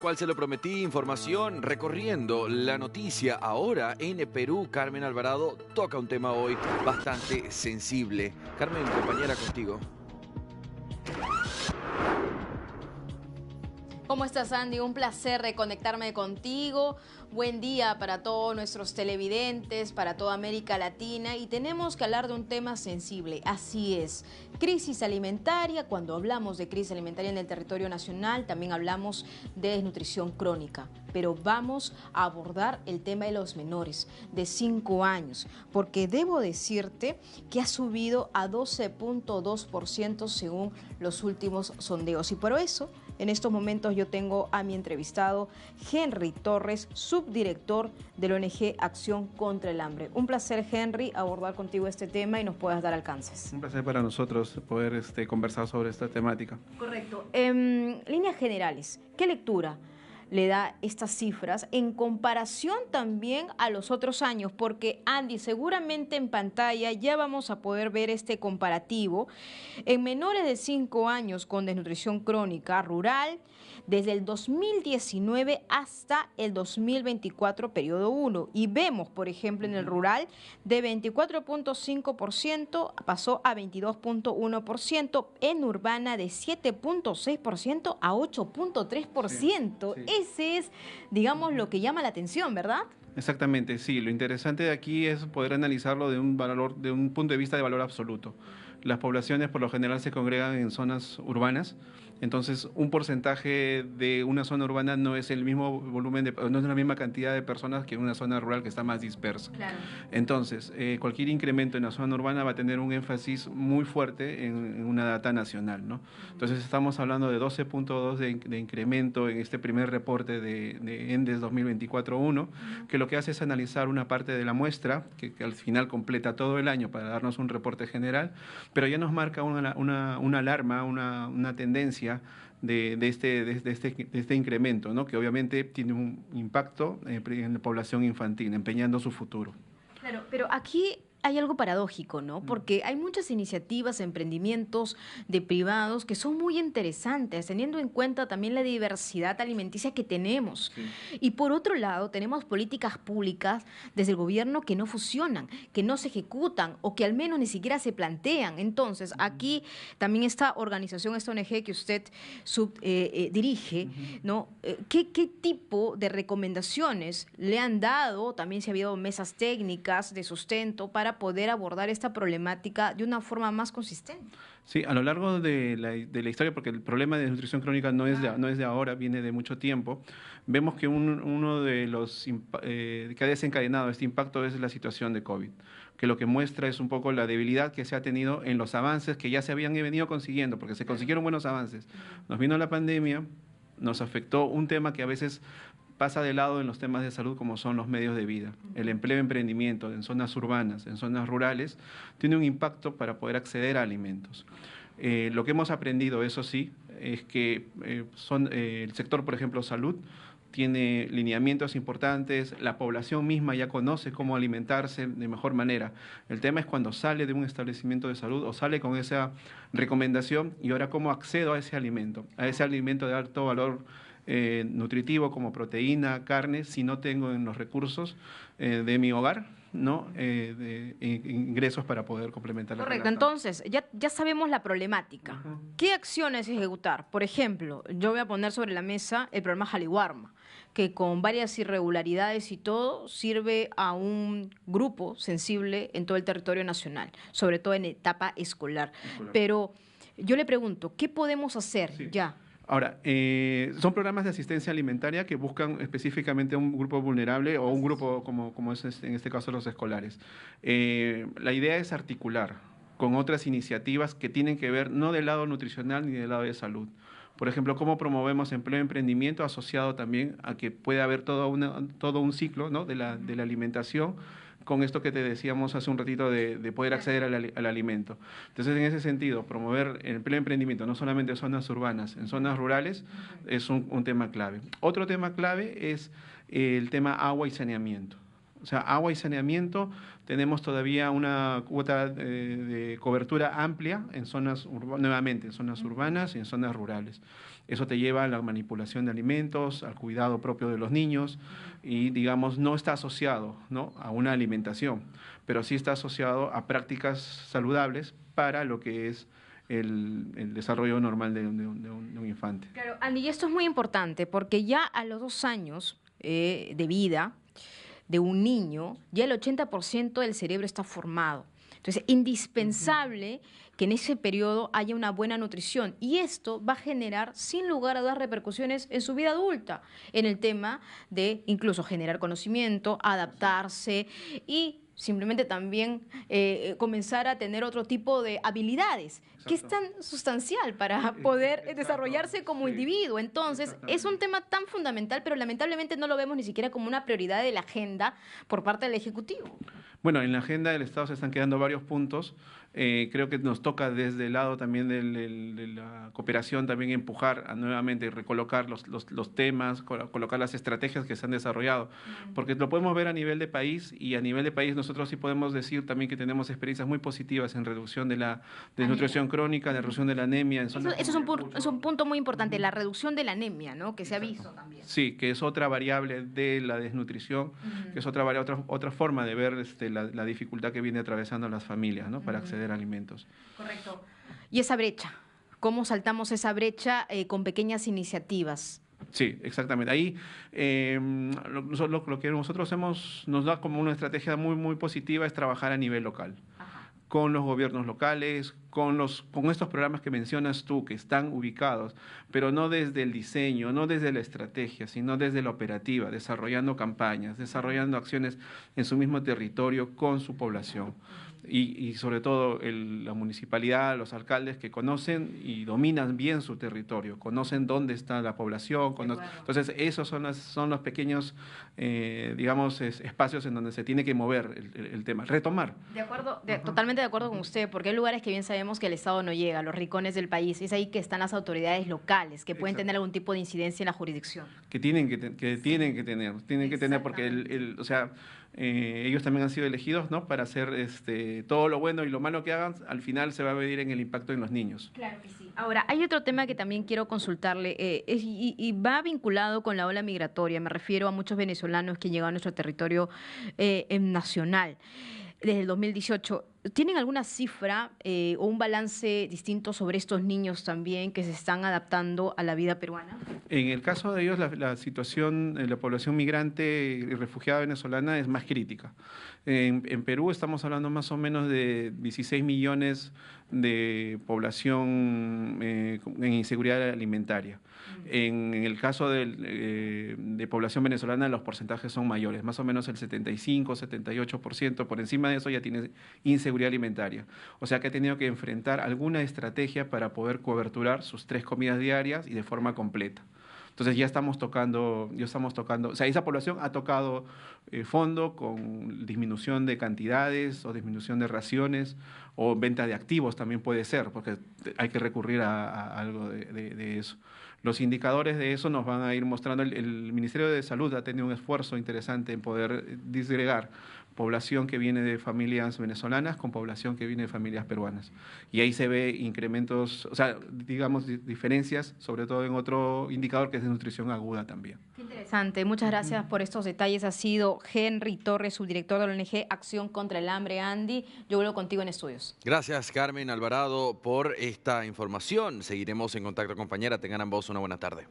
Cual se lo prometí, información recorriendo la noticia ahora en Perú. Carmen Alvarado toca un tema hoy bastante sensible. Carmen, compañera, contigo. ¿Cómo estás, Andy? Un placer reconectarme contigo. Buen día para todos nuestros televidentes, para toda América Latina. Y tenemos que hablar de un tema sensible. Así es, crisis alimentaria. Cuando hablamos de crisis alimentaria en el territorio nacional, también hablamos de desnutrición crónica. Pero vamos a abordar el tema de los menores de 5 años, porque debo decirte que ha subido a 12.2% según los últimos sondeos. Y por eso, en estos momentos yo tengo a mi entrevistado Henry Torres, subdirector de la ONG Acción contra el Hambre. Un placer, Henry, abordar contigo este tema y nos puedas dar alcances. Un placer para nosotros poder conversar sobre esta temática. Correcto. En líneas generales, ¿qué lectura le da estas cifras en comparación también a los otros años? Porque, Andy, seguramente en pantalla ya vamos a poder ver este comparativo en menores de 5 años con desnutrición crónica rural desde el 2019 hasta el 2024, periodo 1. Y vemos, por ejemplo, en el rural de 24.5% pasó a 22.1%, en urbana de 7.6% a 8.3%. Sí. Ese es, digamos, lo que llama la atención, ¿verdad? Exactamente, sí. Lo interesante de aquí es poder analizarlo de un punto de vista de valor absoluto. Las poblaciones por lo general se congregan en zonas urbanas, entonces un porcentaje de una zona urbana no es el mismo volumen, no es la misma cantidad de personas que una zona rural que está más dispersa. Claro. Entonces, cualquier incremento en la zona urbana va a tener un énfasis muy fuerte en una data nacional, ¿no? Entonces estamos hablando de 12.2 de incremento en este primer reporte de ENDES 2024-1, que lo que hace es analizar una parte de la muestra, que al final completa todo el año para darnos un reporte general, pero ya nos marca una alarma, una tendencia de este incremento, ¿no? Que obviamente tiene un impacto en la población infantil, empeñando su futuro. Claro, pero aquí hay algo paradójico, ¿no? Porque hay muchas iniciativas, emprendimientos de privados que son muy interesantes, teniendo en cuenta también la diversidad alimenticia que tenemos. Sí. Y por otro lado, tenemos políticas públicas desde el gobierno que no funcionan, que no se ejecutan o que al menos ni siquiera se plantean. Entonces, aquí también esta organización, esta ONG que usted dirige, ¿no? ¿Qué tipo de recomendaciones le han dado? También si ha habido mesas técnicas de sustento para poder abordar esta problemática de una forma más consistente. Sí, a lo largo de la historia, porque el problema de desnutrición crónica no es de ahora, viene de mucho tiempo, vemos que uno de los que ha desencadenado este impacto es la situación de COVID, que lo que muestra es un poco la debilidad que se ha tenido en los avances que ya se habían venido consiguiendo, porque se consiguieron buenos avances. Nos vino la pandemia, nos afectó un tema que a veces pasa de lado en los temas de salud, como son los medios de vida. El empleo, emprendimiento en zonas urbanas, en zonas rurales, tiene un impacto para poder acceder a alimentos. Lo que hemos aprendido, eso sí, es que el sector, por ejemplo, salud, tiene lineamientos importantes, la población misma ya conoce cómo alimentarse de mejor manera. El tema es cuando sale de un establecimiento de salud o sale con esa recomendación y ahora cómo accedo a ese alimento de alto valor nutritivo como proteína, carne, si no tengo en los recursos de mi hogar, ¿no? Ingresos para poder complementar la Correcto, entonces ya sabemos la problemática. ¿Qué acciones ejecutar? Por ejemplo, yo voy a poner sobre la mesa el programa Jaliwarma, que con varias irregularidades y todo sirve a un grupo sensible en todo el territorio nacional, sobre todo en etapa escolar. Pero yo le pregunto, ¿qué podemos hacer ya? Ahora, son programas de asistencia alimentaria que buscan específicamente a un grupo vulnerable o un grupo como es en este caso los escolares. La idea es articular con otras iniciativas que tienen que ver no del lado nutricional ni del lado de salud. Por ejemplo, cómo promovemos empleo y emprendimiento asociado también a que puede haber todo un ciclo, ¿no? de la alimentación, con esto que te decíamos hace un ratito de poder acceder al alimento. Entonces, en ese sentido, promover el empleo y emprendimiento, no solamente en zonas urbanas, en zonas rurales, es un tema clave. Otro tema clave es el tema agua y saneamiento. O sea, agua y saneamiento, tenemos todavía una cuota de cobertura amplia en zonas nuevamente, en zonas urbanas y en zonas rurales. Eso te lleva a la manipulación de alimentos, al cuidado propio de los niños y, digamos, no está asociado, ¿no?, a una alimentación, pero sí está asociado a prácticas saludables para lo que es el desarrollo normal de un infante. Claro, Andy, y esto es muy importante porque ya a los 2 años de vida de un niño, ya el 80% del cerebro está formado. Entonces, indispensable que en ese periodo haya una buena nutrición y esto va a generar, sin lugar a dudas, repercusiones en su vida adulta, en el tema de incluso generar conocimiento, adaptarse y simplemente también comenzar a tener otro tipo de habilidades, que es tan sustancial para poder desarrollarse como individuo. Entonces, es un tema tan fundamental, pero lamentablemente no lo vemos ni siquiera como una prioridad de la agenda por parte del Ejecutivo. Bueno, en la agenda del Estado se están quedando varios puntos. Creo que nos toca desde el lado también de la cooperación también empujar a nuevamente recolocar los temas, colocar las estrategias que se han desarrollado, porque lo podemos ver a nivel de país y a nivel de país nosotros sí podemos decir también que tenemos experiencias muy positivas en reducción de la desnutrición crónica, de reducción de la anemia. Eso es un punto muy importante, la reducción de la anemia, ¿no?, que se ha visto también. Sí, que es otra variable de la desnutrición, que es otra forma de ver la dificultad que viene atravesando las familias, ¿no?, para acceder a alimentos. Correcto. Y esa brecha, ¿cómo saltamos esa brecha con pequeñas iniciativas? Sí, exactamente. Ahí lo que nosotros nos da como una estrategia muy positiva es trabajar a nivel local. Con los gobiernos locales, con estos programas que mencionas tú, que están ubicados, pero no desde el diseño, no desde la estrategia, sino desde la operativa, desarrollando campañas, desarrollando acciones en su mismo territorio con su población. Y sobre todo la municipalidad, los alcaldes que conocen y dominan bien su territorio, conocen dónde está la población. Entonces, esos son los pequeños, digamos, espacios en donde se tiene que mover el tema, retomar. De acuerdo, totalmente de acuerdo con usted, porque hay lugares que bien sabemos que el Estado no llega, a los rincones del país, es ahí que están las autoridades locales, que pueden tener algún tipo de incidencia en la jurisdicción. Que tienen que tener, porque o sea, ellos también han sido elegidos, ¿no?, para hacer todo lo bueno y lo malo que hagan, al final se va a medir en el impacto en los niños. Claro que sí. Ahora, hay otro tema que también quiero consultarle, y va vinculado con la ola migratoria, me refiero a muchos venezolanos que llegan a nuestro territorio nacional. Desde el 2018, ¿tienen alguna cifra o un balance distinto sobre estos niños también que se están adaptando a la vida peruana? En el caso de ellos, la situación de la población migrante y refugiada venezolana es más crítica. En Perú estamos hablando más o menos de 16 millones de población en inseguridad alimentaria. En el caso de población venezolana, los porcentajes son mayores, más o menos el 75, 78%, por encima de eso ya tiene inseguridad alimentaria. O sea que ha tenido que enfrentar alguna estrategia para poder coberturar sus 3 comidas diarias y de forma completa. Entonces ya estamos tocando, o sea, esa población ha tocado fondo con disminución de cantidades o disminución de raciones o venta de activos también puede ser, porque hay que recurrir a algo de eso. Los indicadores de eso nos van a ir mostrando. El Ministerio de Salud ha tenido un esfuerzo interesante en poder disgregar población que viene de familias venezolanas con población que viene de familias peruanas. Y ahí se ve incrementos, o sea, digamos, diferencias, sobre todo en otro indicador que es de nutrición aguda también. Qué interesante. Muchas gracias por estos detalles. Ha sido Henry Torres, subdirector de la ONG Acción contra el Hambre. Andy, yo vuelvo contigo en estudios. Gracias, Carmen Alvarado, por esta información. Seguiremos en contacto, compañera. Tengan ambos una buena tarde.